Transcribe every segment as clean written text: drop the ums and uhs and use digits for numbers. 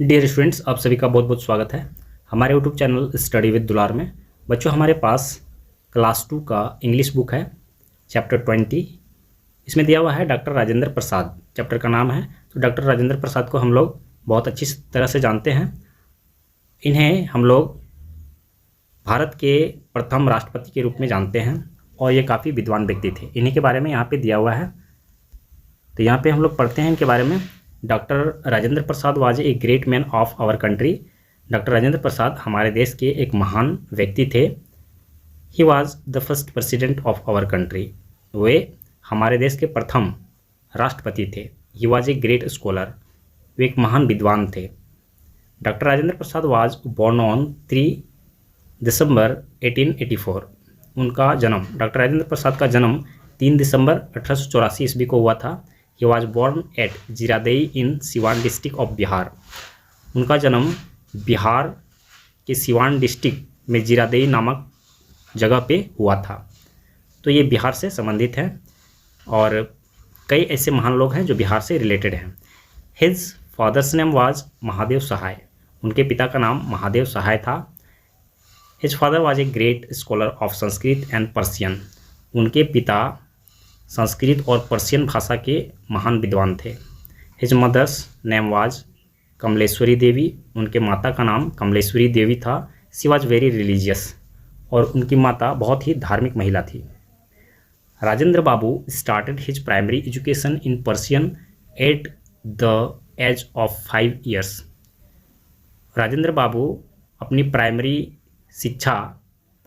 Dear students, आप सभी का बहुत बहुत स्वागत है हमारे यूट्यूब चैनल स्टडी विद दुलार में। बच्चों, हमारे पास क्लास 2 का इंग्लिश बुक है, चैप्टर 20। इसमें दिया हुआ है डॉक्टर राजेंद्र प्रसाद, चैप्टर का नाम है। तो डॉक्टर राजेंद्र प्रसाद को हम लोग बहुत अच्छी तरह से जानते हैं। इन्हें हम लोग भारत के प्रथम राष्ट्रपति के रूप में जानते हैं और ये काफ़ी विद्वान व्यक्ति थे। इन्हीं के बारे में यहाँ पर दिया हुआ है, तो यहाँ पर हम लोग पढ़ते हैं इनके बारे में। Doctor Rajendra Prasad was a great man of our country. Doctor Rajendra Prasad हमारे देश के एक महान व्यक्ति थे। He was the first president of our country. वे हमारे देश के प्रथम राष्ट्रपति थे। He was a great scholar. वे एक महान विद्वान थे। Doctor Rajendra Prasad was born on 3 December 1884। उनका जन्म, डॉक्टर राजेंद्र प्रसाद का जन्म 3 दिसंबर 1884 ईस्वी को हुआ था। He was born at Ziradei in Siwan district of Bihar. उनका जन्म बिहार के सिवान डिस्ट्रिक्ट में जीरादेई नामक जगह पे हुआ था। तो ये बिहार से संबंधित है और कई ऐसे महान लोग हैं जो बिहार से रिलेटेड हैं। His father's name was Mahadev सहाय। उनके पिता का नाम महादेव सहाय था। His father was a great scholar of Sanskrit and Persian। उनके पिता संस्कृत और पर्शियन भाषा के महान विद्वान थे। His mother's name was Kamleshwari Devi. उनके माता का नाम कमलेश्वरी देवी था। She was very religious. और उनकी माता बहुत ही धार्मिक महिला थी। Rajendra Babu started his primary education in Persian at the age of 5 years. Rajendra Babu अपनी प्राइमरी शिक्षा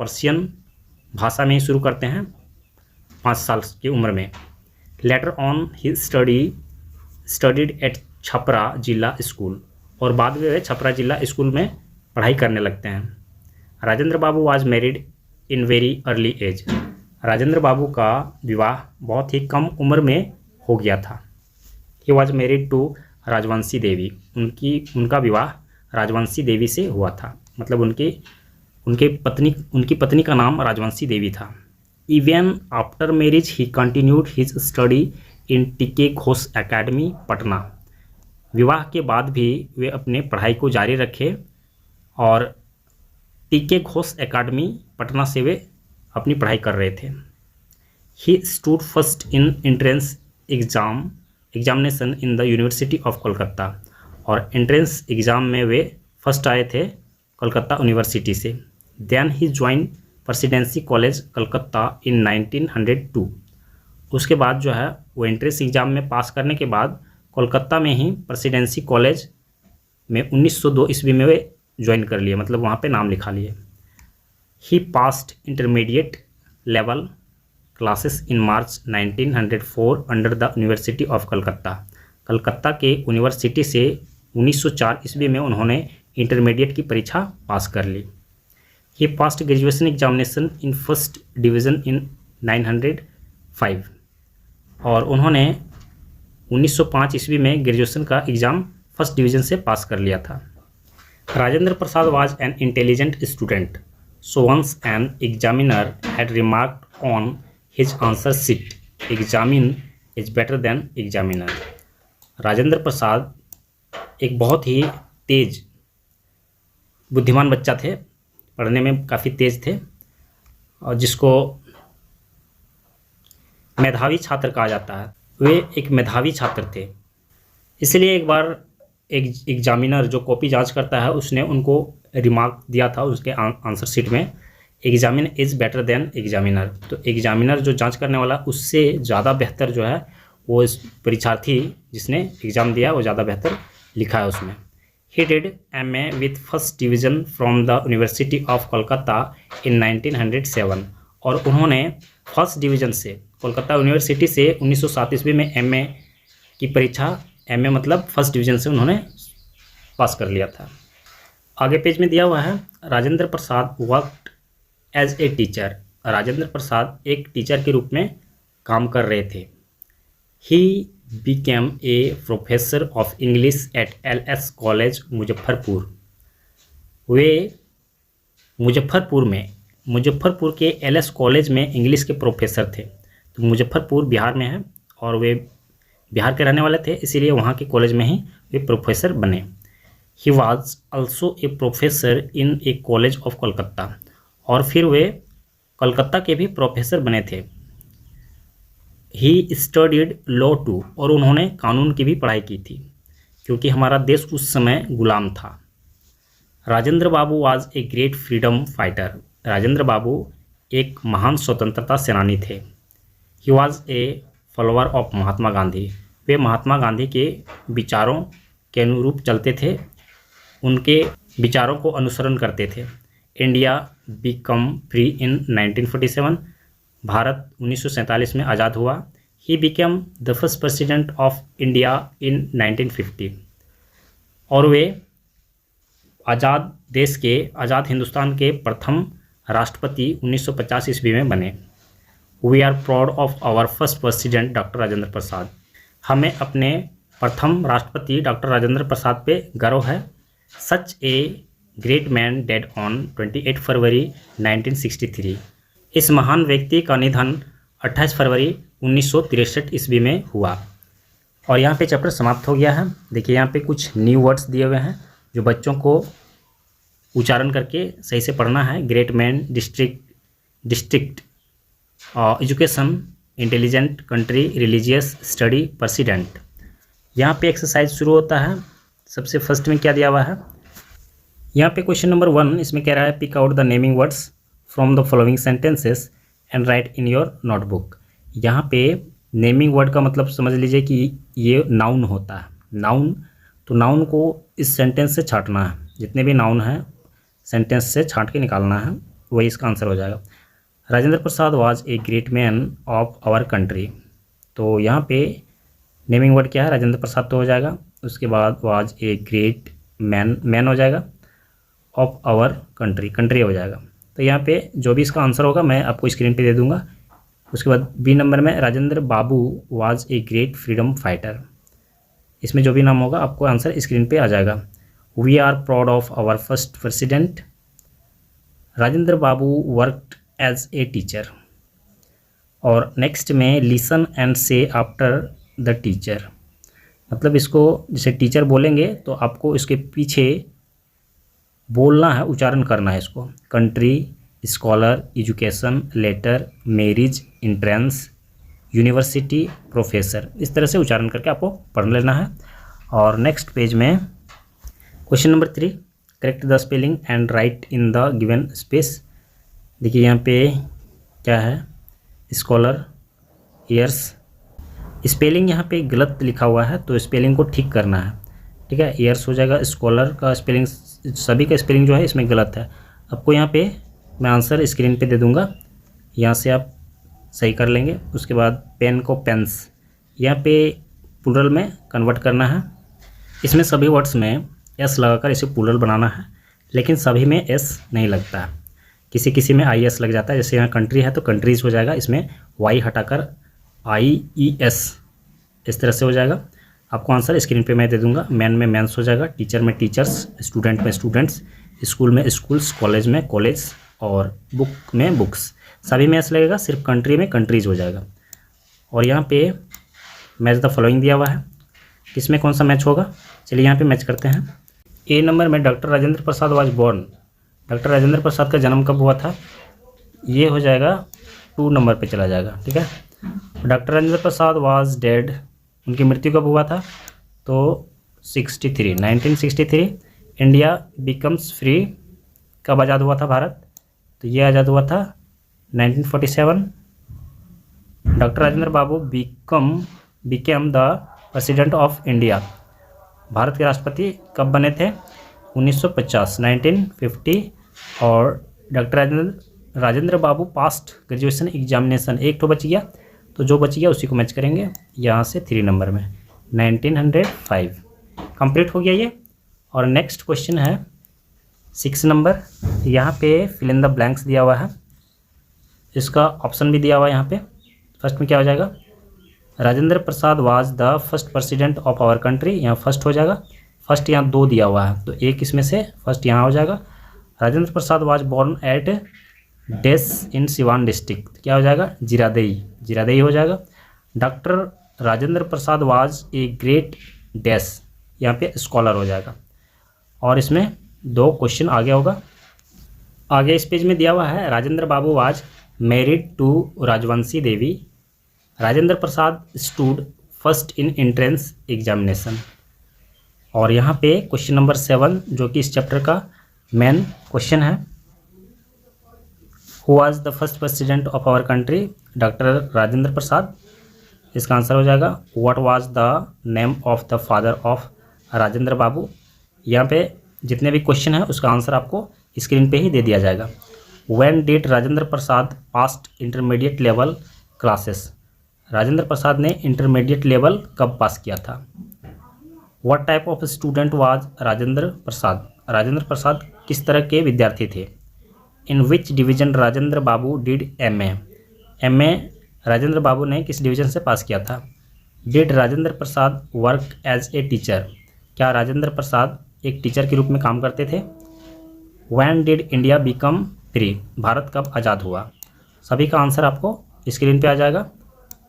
पर्शियन भाषा में ही शुरू करते हैं 5 साल की उम्र में। Later on he studied at Chhapra जिला स्कूल। और बाद में वे छपरा जिला स्कूल में पढ़ाई करने लगते हैं। Rajendra Babu was married in very early age. Rajendra Babu का विवाह बहुत ही कम उम्र में हो गया था। He was married to Rajvanshi Devi. उनका विवाह राजवंशी देवी से हुआ था, मतलब उनकी पत्नी का नाम राजवंशी देवी था। Even after marriage, he continued his study in टीके घोष एकेडमी पटना। विवाह के बाद भी वे अपने पढ़ाई को जारी रखे और टीके घोष एकेडमी पटना से वे अपनी पढ़ाई कर रहे थे। He stood first in entrance examination in the University of Kolkata. और एंट्रेंस एग्ज़ाम में वे फर्स्ट आए थे कोलकाता यूनिवर्सिटी से। Then he joined presidency college Calcutta in 1902। उसके बाद जो है वो एंट्रेंस एग्ज़ाम में पास करने के बाद कोलकाता में ही प्रेसिडेंसी कॉलेज में 1902 ईस्वी में वे ज्वाइन कर लिए, मतलब वहाँ पे नाम लिखा लिए। He passed intermediate level classes in March 1904 under the university of Calcutta. Calcutta के यूनिवर्सिटी से 1904 ईस्वी में उन्होंने इंटरमीडिएट की परीक्षा पास कर ली। He passed graduation examination in first division in 1905। और उन्होंने 1905 ईस्वी में ग्रेजुएशन का एग्ज़ाम फर्स्ट डिवीज़न से पास कर लिया था। Rajendra Prasad was an intelligent student, so once an examiner had remarked on his answer sheet, examinee is better than examiner. Rajendra Prasad एक बहुत ही तेज बुद्धिमान बच्चा थे, पढ़ने में काफ़ी तेज थे और जिसको मेधावी छात्र कहा जाता है। वे एक मेधावी छात्र थे, इसलिए एक बार एक एग्जामिनर जो कॉपी जांच करता है उसने उनको रिमार्क दिया था उसके आंसर शीट में, examine is better than examiner. तो एग्जामिनर जो जांच करने वाला उससे ज़्यादा बेहतर जो है वो इस परीक्षार्थी जिसने एग्ज़ाम दिया वो ज़्यादा बेहतर लिखा है उसमें। He did MA with first division from the University of Kolkata in 1907। और उन्होंने फर्स्ट डिवीज़न से कोलकाता यूनिवर्सिटी से 1907 ईस्वी में MA की परीक्षा, MA मतलब फर्स्ट डिवीज़न से उन्होंने पास कर लिया था। आगे पेज में दिया हुआ है Rajendra Prasad worked as a teacher. Rajendra Prasad एक टीचर के रूप में काम कर रहे थे। He became a professor of English at LS college Muzaffarpur. वे मुजफ्फरपुर के LS कॉलेज में इंग्लिश के प्रोफेसर थे। तो मुजफ्फरपुर बिहार में है और वे बिहार के रहने वाले थे, इसीलिए वहाँ के कॉलेज में ही वे प्रोफेसर बने। He was also a professor in A college of Kolkata, और फिर वे कलकत्ता के भी प्रोफेसर बने थे। ही स्टडीड लॉ टू, और उन्होंने कानून की भी पढ़ाई की थी क्योंकि हमारा देश उस समय गुलाम था। Rajendra Babu was a great freedom fighter, Rajendra Babu एक महान स्वतंत्रता सेनानी थे। He was a follower of Mahatma Gandhi, वे महात्मा गांधी के विचारों के अनुरूप चलते थे, उनके विचारों को अनुसरण करते थे। India become free in 1947, Bharat 1947 में आज़ाद हुआ। He became the first president of India in 1950, और वे आज़ाद देश के, आज़ाद हिंदुस्तान के प्रथम राष्ट्रपति 1950 ईस्वी में बने। We are proud of our first president doctor Rajendra Prasad, हमें अपने प्रथम राष्ट्रपति डॉक्टर राजेंद्र प्रसाद पे गर्व है। Such a great man died on 28 February 1963, इस महान व्यक्ति का निधन 28 फरवरी 1963 ईस्वी में हुआ। और यहाँ पे चैप्टर समाप्त हो गया है। देखिए यहाँ पे कुछ न्यू वर्ड्स दिए हुए हैं जो बच्चों को उच्चारण करके सही से पढ़ना है। Great man, district, education, intelligent, country, religious, study, president. यहाँ पे एक्सरसाइज शुरू होता है। सबसे फर्स्ट में क्या दिया हुआ है, यहाँ पे क्वेश्चन नंबर 1 इसमें कह रहा है pick out the naming words from the following sentences and write in your notebook. यहाँ पे नेमिंग वर्ड का मतलब समझ लीजिए कि ये नाउन होता है। नाउन, तो नाउन को इस सेंटेंस से छांटना है, जितने भी नाउन हैं सेंटेंस से छांट के निकालना है, वही इसका आंसर हो जाएगा। Rajendra Prasad was a great man of our country, तो यहाँ पे नेमिंग वर्ड क्या है, राजेंद्र प्रसाद तो हो जाएगा। उसके बाद was a great man, man हो जाएगा, ऑफ आवर कंट्री, कंट्री हो जाएगा। तो यहाँ पे जो भी इसका आंसर होगा मैं आपको स्क्रीन पे दे दूंगा। उसके बाद बी नंबर में Rajendra Babu was a great freedom fighter, इसमें जो भी नाम होगा आपको आंसर स्क्रीन पे आ जाएगा। We are proud of our first president, Rajendra Babu worked as a teacher. और नेक्स्ट में listen and say after the teacher, मतलब इसको जैसे टीचर बोलेंगे तो आपको इसके पीछे बोलना है, उच्चारण करना है इसको। Country, scholar, education, letter, marriage, entrance, university, professor, इस तरह से उच्चारण करके आपको पढ़ लेना है। और नेक्स्ट पेज में question number 3, correct the spelling and write in the given space. देखिए यहाँ पे क्या है, स्कॉलर, ईयर्स, स्पेलिंग यहाँ पे गलत लिखा हुआ है तो स्पेलिंग को ठीक करना है, ठीक है। ईयर्स हो जाएगा, स्कॉलर का स्पेलिंग, सभी का स्पेलिंग जो है इसमें गलत है। आपको यहाँ पे मैं आंसर स्क्रीन पे दे दूँगा, यहाँ से आप सही कर लेंगे। उसके बाद पेन को पेन्स, यहाँ पे प्लूरल में कन्वर्ट करना है। इसमें सभी वर्ड्स में एस लगाकर इसे प्लूरल बनाना है, लेकिन सभी में एस नहीं लगता है, किसी किसी में आई एस लग जाता है। जैसे यहाँ कंट्री है तो कंट्रीज़ हो जाएगा, इसमें वाई हटाकर आई ई एस, इस तरह से हो जाएगा। आपको आंसर स्क्रीन पे मैं दे दूंगा। मैन में मैंस हो जाएगा, टीचर में टीचर्स, स्टूडेंट में स्टूडेंट्स, स्कूल में स्कूल्स, कॉलेज में कॉलेज, और बुक में बुक्स, सभी में एस लगेगा, सिर्फ कंट्री में कंट्रीज़ हो जाएगा। और यहाँ पे मैच द फॉलोइंग दिया हुआ है, किसमें कौन सा मैच होगा, चलिए यहाँ पे मैच करते हैं। ए नंबर में doctor Rajendra Prasad was born, doctor Rajendra Prasad का जन्म कब हुआ था, ये हो जाएगा 2 नंबर पे चला जाएगा, ठीक है। Doctor Rajendra Prasad was dead, उनकी मृत्यु कब हुआ था, तो 1963। इंडिया बिकम्स फ्री, कब आज़ाद हुआ था भारत, तो ये आज़ाद हुआ था 1947। Doctor Rajendra Babu became the president of India, Bharat के राष्ट्रपति कब बने थे, 1950। और डॉक्टर राजेंद्र बाबू पास्ट ग्रेजुएशन एग्जामिनेशन, एक तो बच गया, तो जो बच गया उसी को मैच करेंगे यहाँ से 3 नंबर में 1905। कंप्लीट हो गया ये। और नेक्स्ट क्वेश्चन है 6 नंबर, यहाँ पे फिल इन द ब्लैंक्स दिया हुआ है, इसका ऑप्शन भी दिया हुआ है यहाँ पे। फर्स्ट में क्या हो जाएगा, Rajendra Prasad was the first president of our country, यहाँ फर्स्ट हो जाएगा। फर्स्ट यहाँ 2 दिया हुआ है तो एक इसमें से फर्स्ट यहाँ हो जाएगा। Rajendra Prasad was born at डेस इन सिवान डिस्ट्रिक्ट, क्या हो जाएगा, जीरादेई हो जाएगा। Doctor Rajendra Prasad was a great डेस, यहाँ पे स्कॉलर हो जाएगा। और इसमें 2 क्वेश्चन आगे होगा। आगे इस पेज में दिया हुआ है Rajendra Babu was married to Rajvanshi Devi, Rajendra Prasad stood first in entrance examination. और यहाँ पे क्वेश्चन नंबर 7 जो कि इस चैप्टर का मेन क्वेश्चन है, who was the first president of our country, doctor Rajendra Prasad. इसका आंसर हो जाएगा what was the name of the father of Rajendra Babu. यहाँ पे जितने भी क्वेश्चन है उसका आंसर आपको स्क्रीन पे ही दे दिया जाएगा। When did Rajendra Prasad passed intermediate level classes, Rajendra Prasad ने इंटरमीडिएट लेवल कब पास किया था। What type of student was Rajendra Prasad, Rajendra Prasad किस तरह के विद्यार्थी थे। In which division Rajendra Babu did MA Rajendra Babu ने किस डिवीजन से पास किया था। Did Rajendra Prasad work as a teacher, क्या राजेंद्र प्रसाद एक टीचर के रूप में काम करते थे। When did India become free, Bharat कब आज़ाद हुआ। सभी का आंसर आपको स्क्रीन पे आ जाएगा।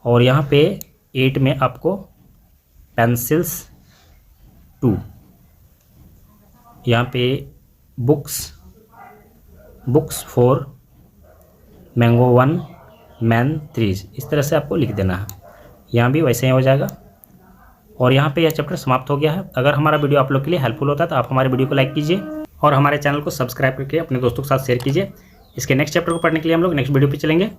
और यहाँ पे 8 में आपको पेंसिल्स 2, यहाँ पे बुक्स 4, मैंगो 1, मैन 3, इस तरह से आपको लिख देना है। यहाँ भी वैसे ही हो जाएगा। और यहाँ पे यह चैप्टर समाप्त हो गया है। अगर हमारा वीडियो आप लोग के लिए हेल्पफुल होता है तो आप हमारे वीडियो को लाइक कीजिए और हमारे चैनल को सब्सक्राइब करके अपने दोस्तों के साथ शेयर कीजिए। इसके नेक्स्ट चैप्टर को पढ़ने के लिए हम लोग नेक्स्ट वीडियो पे चलेंगे।